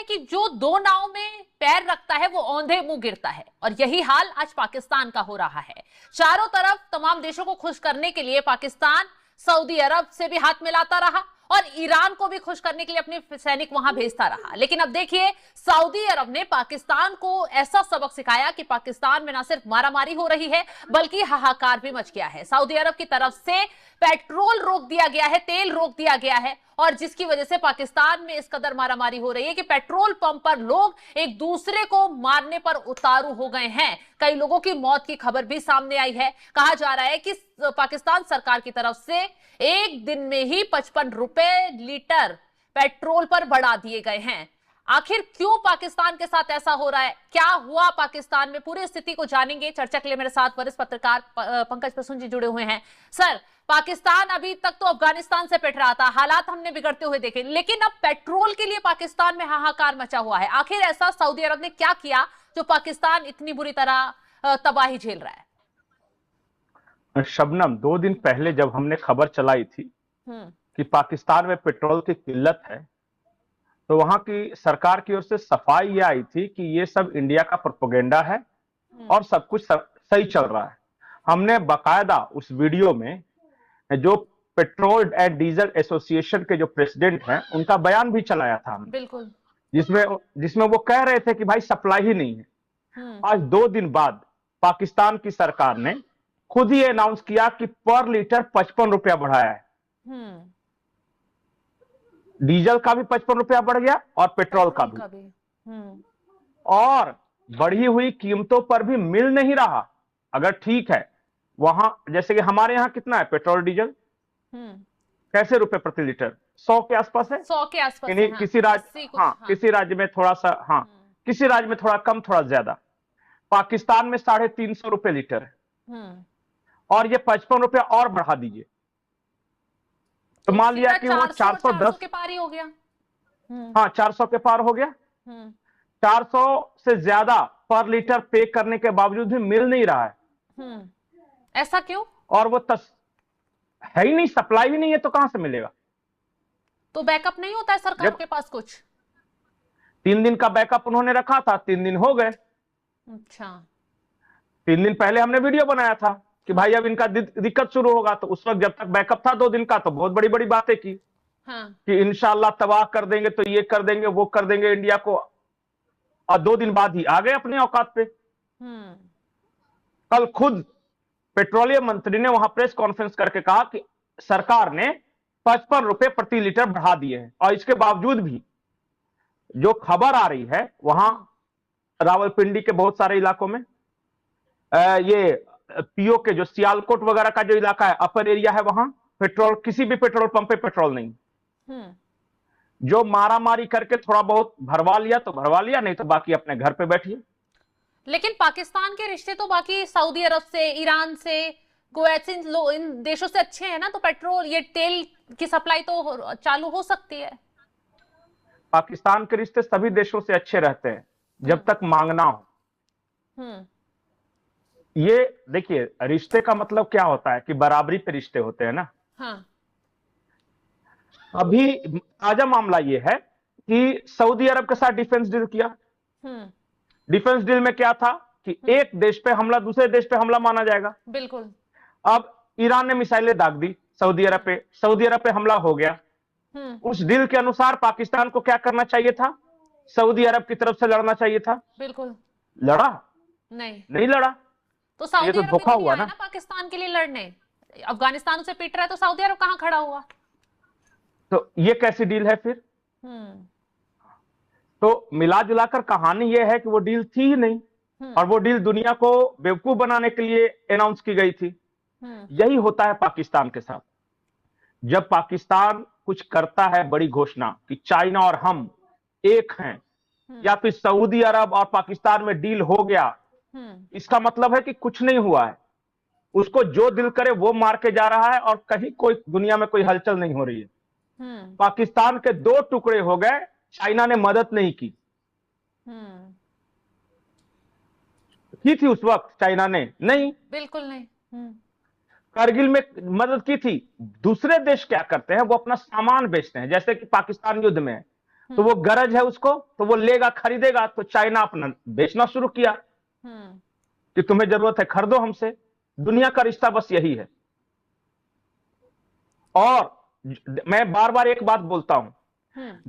कि जो दो नाव में पैर रखता है वो औंधे मुंह गिरता है, और यही हाल आज पाकिस्तान का हो रहा है। चारों तरफ तमाम देशों को खुश करने के लिए पाकिस्तान सऊदी अरब से भी हाथ मिलाता रहा और ईरान को भी खुश करने के लिए अपने सैनिक वहां भेजता रहा। लेकिन अब देखिए, सऊदी अरब ने पाकिस्तान को ऐसा सबक सिखाया कि पाकिस्तान में ना सिर्फ मारामारी हो रही है बल्कि हाहाकार भी मच गया है। सऊदी अरब की तरफ से पेट्रोल रोक दिया गया है, तेल रोक दिया गया है, और जिसकी वजह से पाकिस्तान में इस कदर मारामारी हो रही है कि पेट्रोल पंप पर लोग एक दूसरे को मारने पर उतारू हो गए हैं। कई लोगों की मौत की खबर भी सामने आई है। कहा जा रहा है कि पाकिस्तान सरकार की तरफ से एक दिन में ही 55 रुपए लीटर पेट्रोल पर बढ़ा दिए गए हैं। आखिर क्यों पाकिस्तान के साथ ऐसा हो रहा है, क्या हुआ पाकिस्तान में, पूरी स्थिति को जानेंगे। चर्चा के लिए मेरे साथ वरिष्ठ पत्रकार पंकज प्रसून जी जुड़े हुए हैं। सर, पाकिस्तान अभी तक तो अफगानिस्तान से पिट रहा था, हालात हमने बिगड़ते हुए देखे, लेकिन अब पेट्रोल के लिए पाकिस्तान में हाहाकार मचा हुआ है। आखिर ऐसा सऊदी अरब ने क्या किया जो पाकिस्तान इतनी बुरी तरह तबाही झेल रहा है? शबनम, 2 दिन पहले जब हमने खबर चलाई थी कि पाकिस्तान में पेट्रोल की किल्लत है, तो वहां की सरकार की ओर से सफाई ये आई थी कि ये सब इंडिया का प्रोपेगेंडा है और सब कुछ सही चल रहा है। हमने बाकायदा उस वीडियो में जो पेट्रोल एंड डीजल एसोसिएशन के जो प्रेसिडेंट हैं उनका बयान भी चलाया था हमने, बिल्कुल, जिसमें वो कह रहे थे कि भाई सप्लाई ही नहीं है। आज 2 दिन बाद पाकिस्तान की सरकार ने खुद ही अनाउंस किया कि पर लीटर 55 रुपया बढ़ाया है। डीजल का भी 55 रुपया बढ़ गया और पेट्रोल का भी। और बढ़ी हुई कीमतों पर भी मिल नहीं रहा। अगर ठीक है, वहां जैसे कि हमारे यहाँ कितना है पेट्रोल डीजल, कैसे रुपए प्रति लीटर? 100 के आसपास है, 100 के आसपास है। हाँ, किसी राज्य में थोड़ा सा, हाँ, किसी राज्य में थोड़ा कम थोड़ा ज्यादा। पाकिस्तान में 350 रुपए लीटर है, और ये 55 रुपया और बढ़ा दीजिए तो मान लिया कि वो 410 के पार ही हो गया। हाँ, 400 के पार हो गया। 400 से ज्यादा पर लीटर पे करने के बावजूद भी मिल नहीं रहा है। ऐसा क्यों? और वो है ही नहीं, सप्लाई ही नहीं है, तो कहां से मिलेगा? तो बैकअप नहीं होता है सरकार के पास कुछ? 3 दिन का बैकअप उन्होंने रखा था, 3 दिन हो गए। अच्छा, 3 दिन पहले हमने वीडियो बनाया था कि भाई अब इनका दिक्कत शुरू होगा, तो उस वक्त जब तक बैकअप था 2 दिन का, तो बहुत बड़ी बड़ी बातें की। हाँ। कि इंशाल्लाह तबाह कर देंगे, तो ये कर देंगे, वो कर देंगे इंडिया को, और 2 दिन बाद ही आ गए अपने औकात पे। कल खुद पेट्रोलियम मंत्री ने वहां प्रेस कॉन्फ्रेंस करके कहा कि सरकार ने 55 रुपए प्रति लीटर बढ़ा दिए हैं, और इसके बावजूद भी जो खबर आ रही है वहां रावलपिंडी के बहुत सारे इलाकों में, ये पीओ के जो सियालकोट वगैरह का जो इलाका है, अपर एरिया है, वहां पेट्रोल, किसी भी पेट्रोल पंप पे पेट्रोल नहीं। जो मारामारी करके थोड़ा बहुत भरवा लिया तो भरवा लिया, नहीं तो बाकी अपने घर पे बैठिए। लेकिन पाकिस्तान के रिश्ते तो बाकी सऊदी अरब से, ईरान से, कुवैत से, इन देशों से अच्छे हैं ना, तो पेट्रोल, ये तेल की सप्लाई तो चालू हो सकती है। पाकिस्तान के रिश्ते सभी देशों से अच्छे रहते हैं जब तक मांगना हो। ये देखिए, रिश्ते का मतलब क्या होता है कि बराबरी पे रिश्ते होते हैं ना। हाँ। अभी ताजा मामला ये है कि सऊदी अरब के साथ डिफेंस डील किया। डिफेंस डील में क्या था कि एक देश पे हमला दूसरे देश पे हमला माना जाएगा। बिल्कुल। अब ईरान ने मिसाइलें दाग दी सऊदी अरब पे, सऊदी अरब पे हमला हो गया। उस डील के अनुसार पाकिस्तान को क्या करना चाहिए था? सऊदी अरब की तरफ से लड़ना चाहिए था। बिल्कुल। लड़ा नहीं लड़ा। तो सऊदी तो अरब धोखा हुआ ना पाकिस्तान के लिए लड़ने। अफगानिस्तान उसे पीट रहा है तो सऊदी अरब कहां खड़ा हुआ? तो ये कैसी डील है फिर? तो मिला जुलाकर कहानी ये है कि वो डील थी ही नहीं, और वो डील दुनिया को बेवकूफ बनाने के लिए अनाउंस की गई थी। यही होता है पाकिस्तान के साथ। जब पाकिस्तान कुछ करता है बड़ी घोषणा कि चाइना और हम एक हैं, या फिर सऊदी अरब और पाकिस्तान में डील हो गया, इसका मतलब है कि कुछ नहीं हुआ है। उसको जो दिल करे वो मार के जा रहा है, और कहीं कोई दुनिया में कोई हलचल नहीं हो रही है। पाकिस्तान के 2 टुकड़े हो गए, चाइना ने मदद नहीं की। की थी उस वक्त चाइना ने? नहीं, बिल्कुल नहीं। कारगिल में मदद की थी। दूसरे देश क्या करते हैं, वो अपना सामान बेचते हैं। जैसे कि पाकिस्तान युद्ध में तो वो गरज है उसको, तो वो लेगा, खरीदेगा। तो चाइना अपना बेचना शुरू किया कि तुम्हें जरूरत है खरीदो हमसे। दुनिया का रिश्ता बस यही है। और मैं बार बार एक बात बोलता हूं,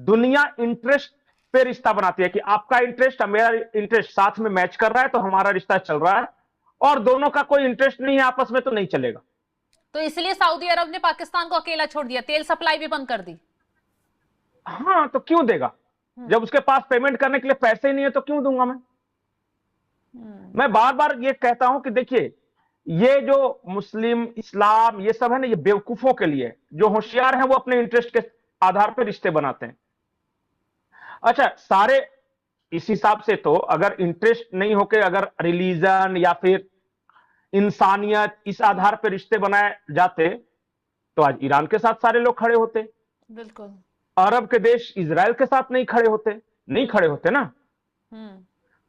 दुनिया इंटरेस्ट पे रिश्ता बनाती है कि आपका इंटरेस्ट और मेरा इंटरेस्ट साथ में मैच कर रहा है तो हमारा रिश्ता चल रहा है, और दोनों का कोई इंटरेस्ट नहीं है आपस में तो नहीं चलेगा। तो इसलिए सऊदी अरब ने पाकिस्तान को अकेला छोड़ दिया, तेल सप्लाई भी बंद कर दी। हाँ, तो क्यों देगा? जब उसके पास पेमेंट करने के लिए पैसे ही नहीं है तो क्यों दूंगा मैं? मैं बार बार ये कहता हूं कि देखिए, ये जो मुस्लिम इस्लाम ये सब है ना, ये बेवकूफों के लिए। जो होशियार हैं वो अपने इंटरेस्ट के आधार पर रिश्ते बनाते हैं। अच्छा, सारे इस हिसाब से तो अगर इंटरेस्ट नहीं होके अगर रिलीजन या फिर इंसानियत इस आधार पर रिश्ते बनाए जाते तो आज ईरान के साथ सारे लोग खड़े होते। बिल्कुल। अरब के देश इजराइल के साथ नहीं खड़े होते, नहीं खड़े होते ना।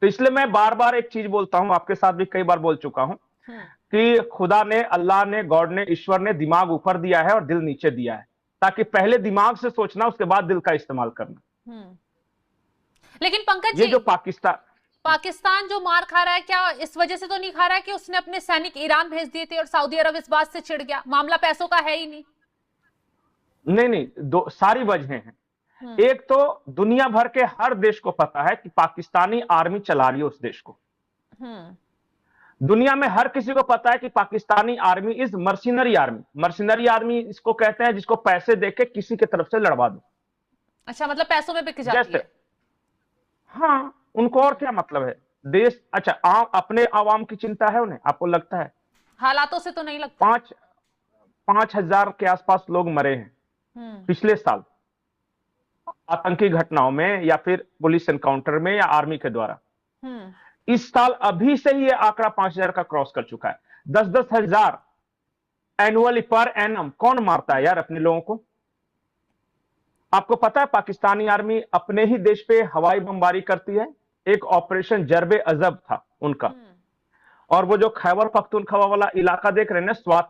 तो इसलिए मैं बार बार एक चीज बोलता हूं, आपके साथ भी कई बार बोल चुका हूं कि खुदा ने, अल्लाह ने, गॉड ने, ईश्वर ने दिमाग ऊपर दिया है और दिल नीचे दिया है, ताकि पहले दिमाग से सोचना उसके बाद दिल का इस्तेमाल करना। लेकिन पंकज ये जी, जो पाकिस्तान जो मार खा रहा है, क्या इस वजह से तो नहीं खा रहा है कि उसने अपने सैनिक ईरान भेज दिए थे और सऊदी अरब इस बात से चिढ़ गया? मामला पैसों का है ही नहीं। नहीं, दो सारी वजहें हैं। एक तो दुनिया भर के हर देश को पता है कि पाकिस्तानी आर्मी चला रही है उस देश को। दुनिया में हर किसी को पता है कि Pakistani army is mercenary army. Mercenary army इसको कहते हैं जिसको पैसे देके किसी की तरफ से लड़वा दो। अच्छा, मतलब पैसों में बिक जाती है। हाँ, उनको और क्या मतलब है देश। अच्छा, अपने आवाम की चिंता है उन्हें, आपको लगता है? हालातों से तो नहीं लगता। 5,000 के आसपास लोग मरे हैं पिछले साल आतंकी घटनाओं में या फिर पुलिस एनकाउंटर में या आर्मी के द्वारा। इस साल अभी से ही ये आंकड़ा 5,000 का क्रॉस कर चुका है। 10-10 हजार एनुअली पर एनम। कौन मारता है यार अपने लोगों को? आपको पता है पाकिस्तानी आर्मी अपने ही देश पे हवाई बमबारी करती है। एक ऑपरेशन जरबे अजब था उनका। और वो जो खैबर पख्तूनख्वा वाला इलाका देख रहे हैं ना, स्वात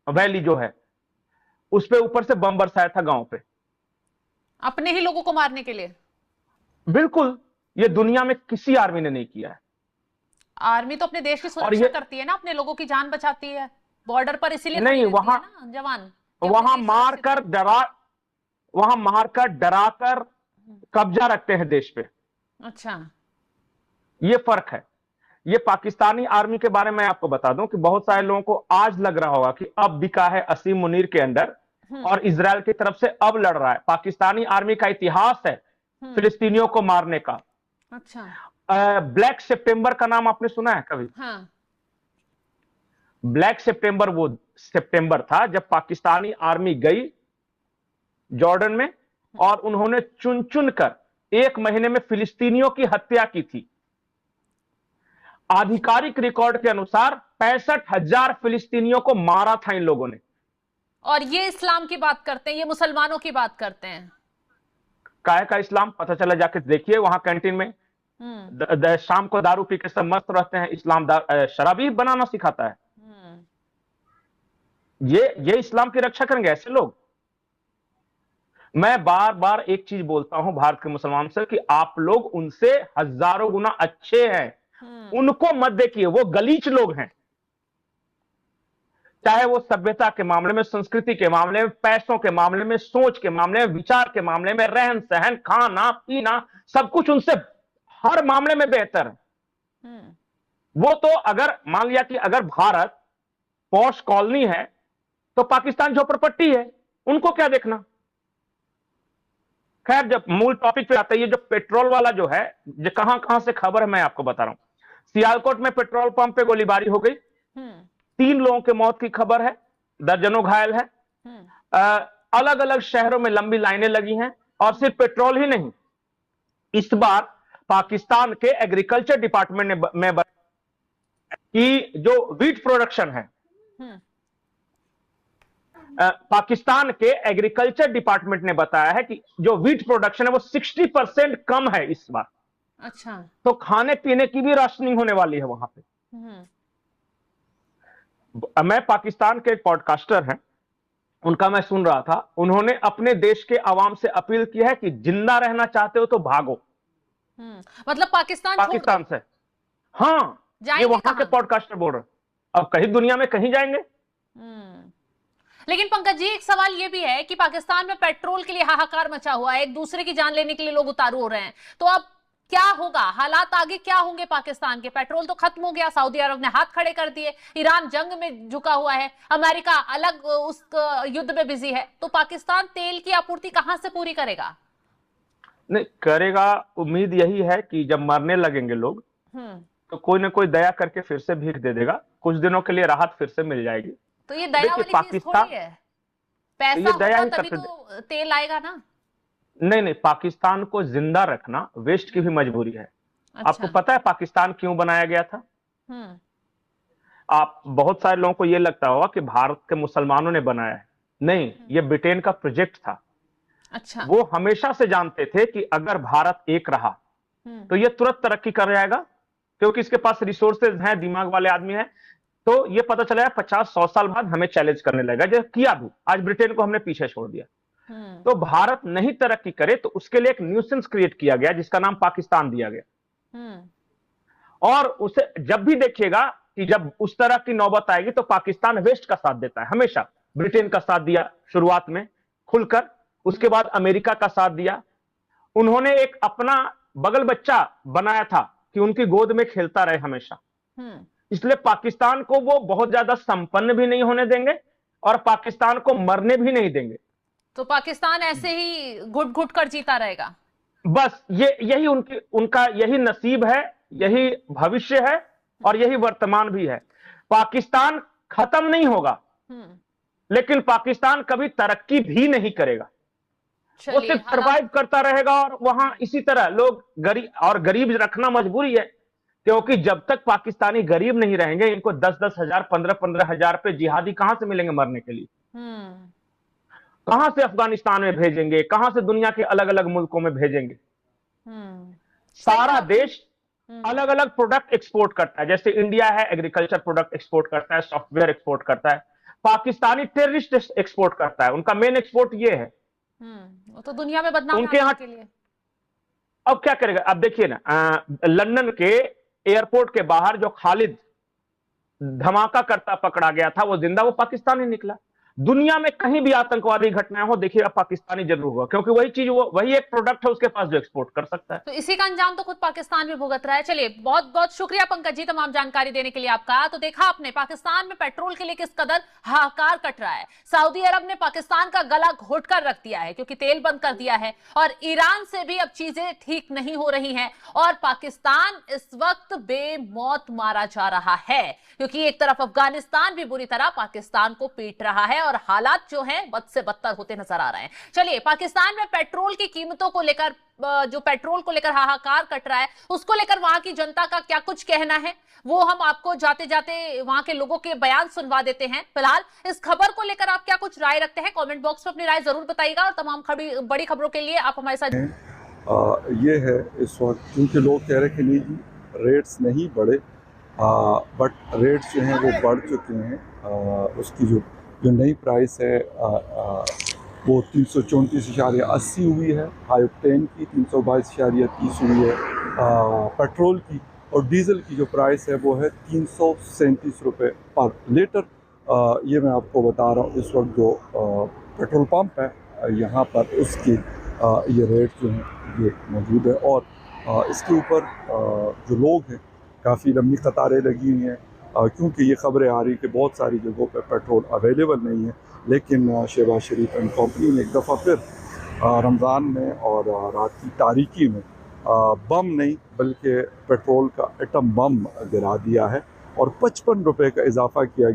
वैली जो है, उस पे ऊपर से बम बरसाया था गांव पे, अपने ही लोगों को मारने के लिए। बिल्कुल, ये दुनिया में किसी आर्मी ने नहीं किया है। आर्मी तो अपने देश की सुरक्षा करती है ना, अपने लोगों की जान बचाती है बॉर्डर पर, इसीलिए नहीं, वहां ना जवान, वहां मारकर डराकर कब्जा रखते हैं देश पे। अच्छा, ये फर्क है। ये पाकिस्तानी आर्मी के बारे में आपको बता दूं कि बहुत सारे लोगों को आज लग रहा होगा कि अब बिका है असीम मुनीर के अंदर और इजराइल की तरफ से अब लड़ रहा है। पाकिस्तानी आर्मी का इतिहास है फिलिस्तीनियों को मारने का। अच्छा, ब्लैक सितंबर का नाम आपने सुना है कभी? हाँ। ब्लैक सितंबर वो सितंबर था जब पाकिस्तानी आर्मी गई जॉर्डन में और उन्होंने चुन चुन कर 1 महीने में फिलिस्तीनियों की हत्या की थी। आधिकारिक रिकॉर्ड के अनुसार 65,000 फिलिस्तीनियों को मारा था इन लोगों ने। और ये इस्लाम की बात करते हैं, ये मुसलमानों की बात करते हैं। काहे का इस्लाम? पता चला जाके देखिए वहां कैंटीन में शाम को दारू पी के सब मस्त रहते हैं। इस्लाम शराबी बनाना सिखाता है। ये इस्लाम की रक्षा करेंगे ऐसे लोग? मैं बार बार एक चीज बोलता हूं भारत के मुसलमान से कि आप लोग उनसे हजारों गुना अच्छे हैं। उनको मत देखिए, वो गलीच लोग हैं। चाहे वो सभ्यता के मामले में, संस्कृति के मामले में, पैसों के मामले में, सोच के मामले में, विचार के मामले में, रहन सहन, खाना पीना, सब कुछ उनसे हर मामले में बेहतर है। वो तो अगर मान लिया कि अगर भारत पॉश कॉलोनी है तो पाकिस्तान झोपड़पट्टी है, उनको क्या देखना। खैर, जब मूल टॉपिक पे आता है, ये जो पेट्रोल वाला जो है, जो कहां कहां से खबर है मैं आपको बता रहा हूं। सियालकोट में पेट्रोल पंप पे गोलीबारी हो गई, 3 लोगों की मौत की खबर है, दर्जनों घायल है। अलग अलग शहरों में लंबी लाइनें लगी हैं। और सिर्फ पेट्रोल ही नहीं, इस बार पाकिस्तान के एग्रीकल्चर डिपार्टमेंट में कि जो वीट प्रोडक्शन है, पाकिस्तान के एग्रीकल्चर डिपार्टमेंट ने बताया है कि जो वीट प्रोडक्शन है वो 60% कम है इस बार। अच्छा, तो खाने पीने की भी राशनिंग होने वाली है वहां पे। मैं पाकिस्तान के एक पॉडकास्टर हैं, उनका मैं सुन रहा था, उन्होंने अपने देश के आवाम से अपील की है कि जिंदा रहना चाहते हो तो भागो मतलब पाकिस्तान छोड़ दो। पाकिस्तान से। हाँ, ये जाएंगे वहां के कहाँ? पॉडकास्टर बोल रहे हैं। अब कहीं दुनिया में कहीं जाएंगे। लेकिन पंकज जी, एक सवाल ये भी है कि पाकिस्तान में पेट्रोल के लिए हाहाकार मचा हुआ है, एक दूसरे की जान लेने के लिए लोग उतारू हो रहे हैं, तो अब क्या होगा? हालात आगे क्या होंगे पाकिस्तान के? पेट्रोल तो खत्म हो गया, सऊदी अरब ने हाथ खड़े कर दिए, ईरान जंग में झुका हुआ है, अमेरिका अलग उस युद्ध में बिजी है, तो पाकिस्तान तेल की आपूर्ति कहां से पूरी करेगा? नहीं करेगा, उम्मीद यही है कि जब मरने लगेंगे लोग तो कोई ना कोई दया करके फिर से भीख दे देगा, कुछ दिनों के लिए राहत फिर से मिल जाएगी। तो ये दया वाली चीज थोड़ी है, पैसा होगा तभी तो तेल आएगा ना। नहीं, पाकिस्तान को जिंदा रखना वेस्ट की भी मजबूरी है। अच्छा। आपको पता है पाकिस्तान क्यों बनाया गया था? आप बहुत सारे लोगों को यह लगता होगा कि भारत के मुसलमानों ने बनाया है। नहीं, ये ब्रिटेन का प्रोजेक्ट था। अच्छा। वो हमेशा से जानते थे कि अगर भारत एक रहा तो ये तुरंत तरक्की कर जाएगा, क्योंकि इसके पास रिसोर्सेज हैं, दिमाग वाले आदमी हैं। तो ये पता चला 50-100 साल बाद हमें चैलेंज करने लगा, जो किया भी। आज ब्रिटेन को हमने पीछे छोड़ दिया। तो भारत नहीं तरक्की करे तो उसके लिए एक न्यूसेंस क्रिएट किया गया जिसका नाम पाकिस्तान दिया गया। और उसे जब भी देखिएगा कि जब उस तरह की नौबत आएगी तो पाकिस्तान वेस्ट का साथ देता है हमेशा। ब्रिटेन का साथ दिया शुरुआत में खुलकर, उसके बाद अमेरिका का साथ दिया। उन्होंने एक अपना बगल बच्चा बनाया था कि उनकी गोद में खेलता रहे हमेशा। इसलिए पाकिस्तान को वो बहुत ज्यादा संपन्न भी नहीं होने देंगे और पाकिस्तान को मरने भी नहीं देंगे। तो पाकिस्तान ऐसे ही घुट घुट कर जीता रहेगा। बस यही उनका यही नसीब है, यही भविष्य है और यही वर्तमान भी है। पाकिस्तान खत्म नहीं होगा, लेकिन पाकिस्तान कभी तरक्की भी नहीं करेगा। वो सिर्फ सरवाइव करता रहेगा और वहां इसी तरह लोग गरीब रखना मजबूरी है, क्योंकि जब तक पाकिस्तानी गरीब नहीं रहेंगे इनको 10-10 हजार 15-15 हजार पे जिहादी कहां से मिलेंगे मरने के लिए? कहां से अफगानिस्तान में भेजेंगे, कहां से दुनिया के अलग अलग मुल्कों में भेजेंगे? सारा देश अलग अलग प्रोडक्ट एक्सपोर्ट करता है। जैसे इंडिया है, एग्रीकल्चर प्रोडक्ट एक्सपोर्ट करता है, सॉफ्टवेयर एक्सपोर्ट करता है। पाकिस्तानी टेररिस्ट एक्सपोर्ट करता है, उनका मेन एक्सपोर्ट ये है। वो तो दुनिया में बदनाम उनके यहाँ के लिए। अब क्या करेगा? अब देखिए ना, लंदन के एयरपोर्ट के बाहर जो खालिद धमाका करता पकड़ा गया था वो जिंदा, वो पाकिस्तानी निकला। दुनिया में कहीं भी आतंकवादी घटनाएं हो देखिएगा पाकिस्तानी जरूर होगा, क्योंकि वही चीज वही एक प्रोडक्ट है उसके पास जो एक्सपोर्ट कर सकता है। तो इसी का अंजाम तो खुद पाकिस्तान भी भुगत रहा है। चलिए, बहुत बहुत शुक्रिया पंकज जी तमाम जानकारी देने के लिए आपका। तो देखा आपने पाकिस्तान में पेट्रोल के लिए किस कदर हाहाकार कट रहा है। सऊदी अरब ने पाकिस्तान का गला घोट कर रख दिया है क्योंकि तेल बंद कर दिया है, और ईरान से भी अब चीजें ठीक नहीं हो रही हैं, और पाकिस्तान इस वक्त बेमौत मारा जा रहा है क्योंकि एक तरफ अफगानिस्तान भी बुरी तरह पाकिस्तान को पीट रहा है और हालात जो हैं बद से बदतर होते नजर आ रहे हैं। चलिए, पाकिस्तान में पेट्रोल की कीमतों को लेकर, जो पेट्रोल को लेकर हाहाकार कट रहा है, उसको लेकर वहां की जनता का क्या कुछ कहना है वो हम आपको जाते जाते वहां के लोगों के बयान सुनवा देते हैं। फिलहाल इस खबर को लेकर आप क्या कुछ राय रखते हैं, कमेंट बॉक्स में अपनी राय जरूर बताइएगा, और तमाम बड़ी खबरों के लिए आप हमारे साथ। ये है इस वक्त क्योंकि लोग कह रहे कि नहीं जी रेट्स नहीं बढ़े, बट रेट्स जो हैं वो बढ़ चुके हैं। उसकी जो नई प्राइस है वो 334.80 हुई है, हाई ऑक्टेन की 322.30 हुई है पेट्रोल की, और डीजल की जो प्राइस है वो है 337 रुपये पर लीटर। ये मैं आपको बता रहा हूँ इस वक्त जो पेट्रोल पंप है यहाँ पर उसके ये रेट जो हैं ये मौजूद है। और इसके ऊपर जो लोग हैं काफ़ी लंबी कतारें लगी हुई हैं, क्योंकि ये खबरें आ रही कि बहुत सारी जगहों पर पेट्रोल अवेलेबल नहीं है। लेकिन शहबाज शरीफ एंड कंपनी ने एक दफ़ा फिर रमज़ान में और रात की तारीकी में बम नहीं बल्कि पेट्रोल का एटम बम गिरा दिया है और 55 रुपये का इजाफा किया गया।